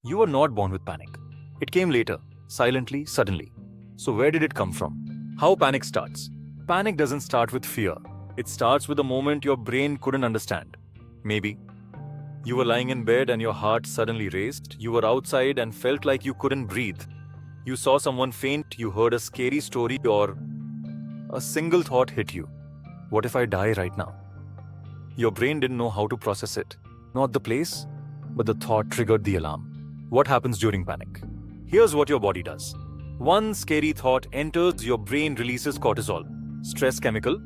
You were not born with panic. It came later, silently, suddenly. So where did it come from? How panic starts? Panic doesn't start with fear. It starts with a moment your brain couldn't understand. Maybe you were lying in bed and your heart suddenly raced. You were outside and felt like you couldn't breathe. You saw someone faint, you heard a scary story, or a single thought hit you. What if I die right now? Your brain didn't know how to process it. Not the place, but the thought triggered the alarm. What happens during panic? Here's what your body does. One scary thought enters, your brain releases cortisol, stress chemical.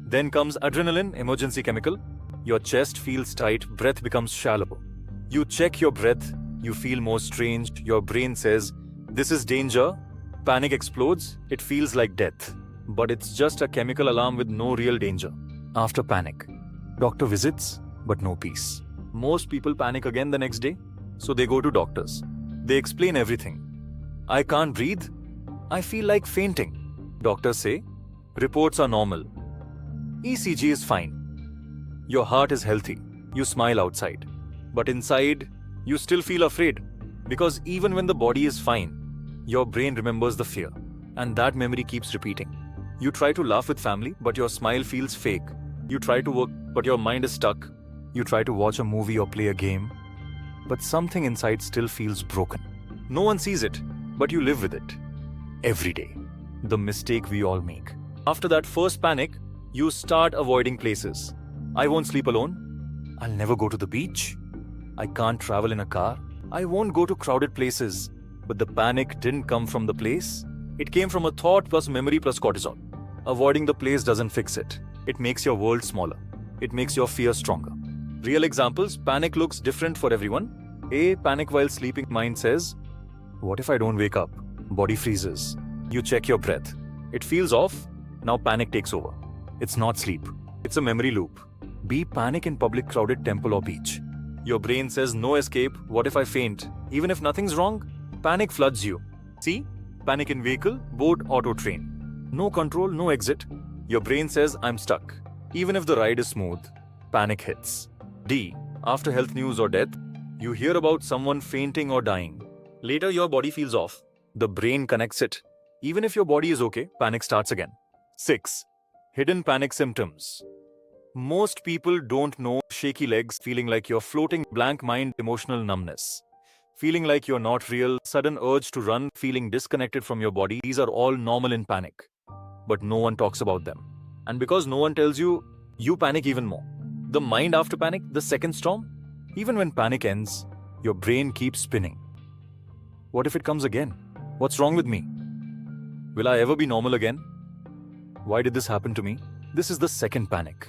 Then comes adrenaline, emergency chemical. Your chest feels tight, breath becomes shallow. You check your breath, you feel more strange. Your brain says, this is danger. Panic explodes, it feels like death. But it's just a chemical alarm with no real danger. After panic, doctor visits, but no peace. Most people panic again the next day, so they go to doctors. They explain everything. I can't breathe. I feel like fainting. Doctors say, reports are normal. ECG is fine. Your heart is healthy. You smile outside. But inside, you still feel afraid. Because even when the body is fine, your brain remembers the fear. And that memory keeps repeating. You try to laugh with family, but your smile feels fake. You try to work, but your mind is stuck. You try to watch a movie or play a game, but something inside still feels broken. No one sees it, but you live with it. Every day. The mistake we all make. After that first panic, you start avoiding places. I won't sleep alone. I'll never go to the beach. I can't travel in a car. I won't go to crowded places. But the panic didn't come from the place. It came from a thought plus memory plus cortisol. Avoiding the place doesn't fix it. It makes your world smaller. It makes your fear stronger. Real examples, panic looks different for everyone. A, panic while sleeping mind says, what if I don't wake up? Body freezes. You check your breath. It feels off. Now panic takes over. It's not sleep. It's a memory loop. B, panic in public crowded temple or beach. Your brain says no escape. What if I faint? Even if nothing's wrong, panic floods you. C, panic in vehicle, boat, auto, train. No control, no exit. Your brain says I'm stuck. Even if the ride is smooth, panic hits. D, after health news or death, you hear about someone fainting or dying. Later your body feels off. The brain connects it. Even if your body is okay, panic starts again. 6. Hidden panic symptoms. Most people don't know shaky legs, feeling like you're floating, blank mind, emotional numbness. Feeling like you're not real, sudden urge to run, feeling disconnected from your body. These are all normal in panic. But no one talks about them. And because no one tells you, you panic even more. The mind after panic, the second storm. Even when panic ends, your brain keeps spinning. What if it comes again? What's wrong with me? Will I ever be normal again? Why did this happen to me? This is the second panic.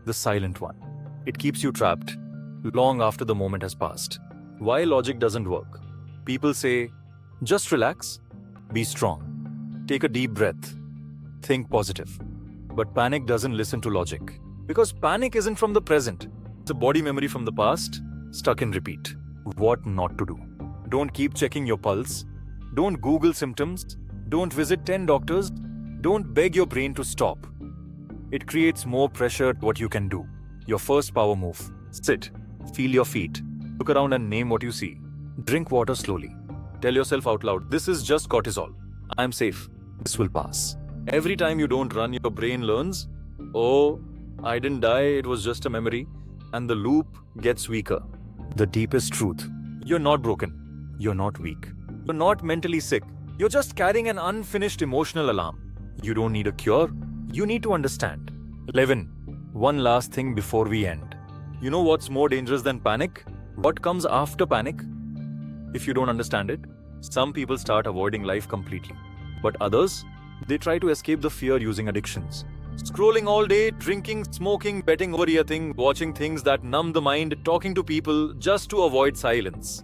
The silent one. It keeps you trapped long after the moment has passed. Why logic doesn't work? People say, just relax, be strong, take a deep breath, think positive. But panic doesn't listen to logic. Because panic isn't from the present. It's a body memory from the past, stuck in repeat. What not to do? Don't keep checking your pulse. Don't Google symptoms. Don't visit 10 doctors. Don't beg your brain to stop. It creates more pressure at what you can do. Your first power move. Sit. Feel your feet. Look around and name what you see. Drink water slowly. Tell yourself out loud, this is just cortisol. I'm safe. This will pass. Every time you don't run, your brain learns, oh, I didn't die, it was just a memory. And the loop gets weaker. The deepest truth. You're not broken. You're not weak. You're not mentally sick. You're just carrying an unfinished emotional alarm. You don't need a cure. You need to understand. 11. One last thing before we end. You know what's more dangerous than panic? What comes after panic? If you don't understand it, some people start avoiding life completely. But others, they try to escape the fear using addictions. Scrolling all day, drinking, smoking, betting, overeating, watching things that numb the mind, talking to people just to avoid silence.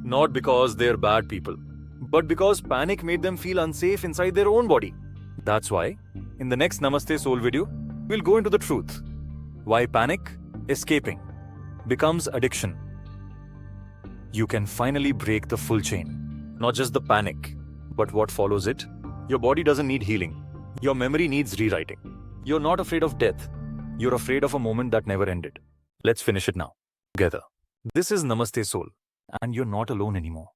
Not because they're bad people, but because panic made them feel unsafe inside their own body. That's why, in the next Namaste Soul video, we'll go into the truth. Why panic, escaping, becomes addiction. You can finally break the full chain. Not just the panic, but what follows it. Your body doesn't need healing. Your memory needs rewriting. You're not afraid of death. You're afraid of a moment that never ended. Let's finish it now. Together. This is Namaste Soul. and you're not alone anymore.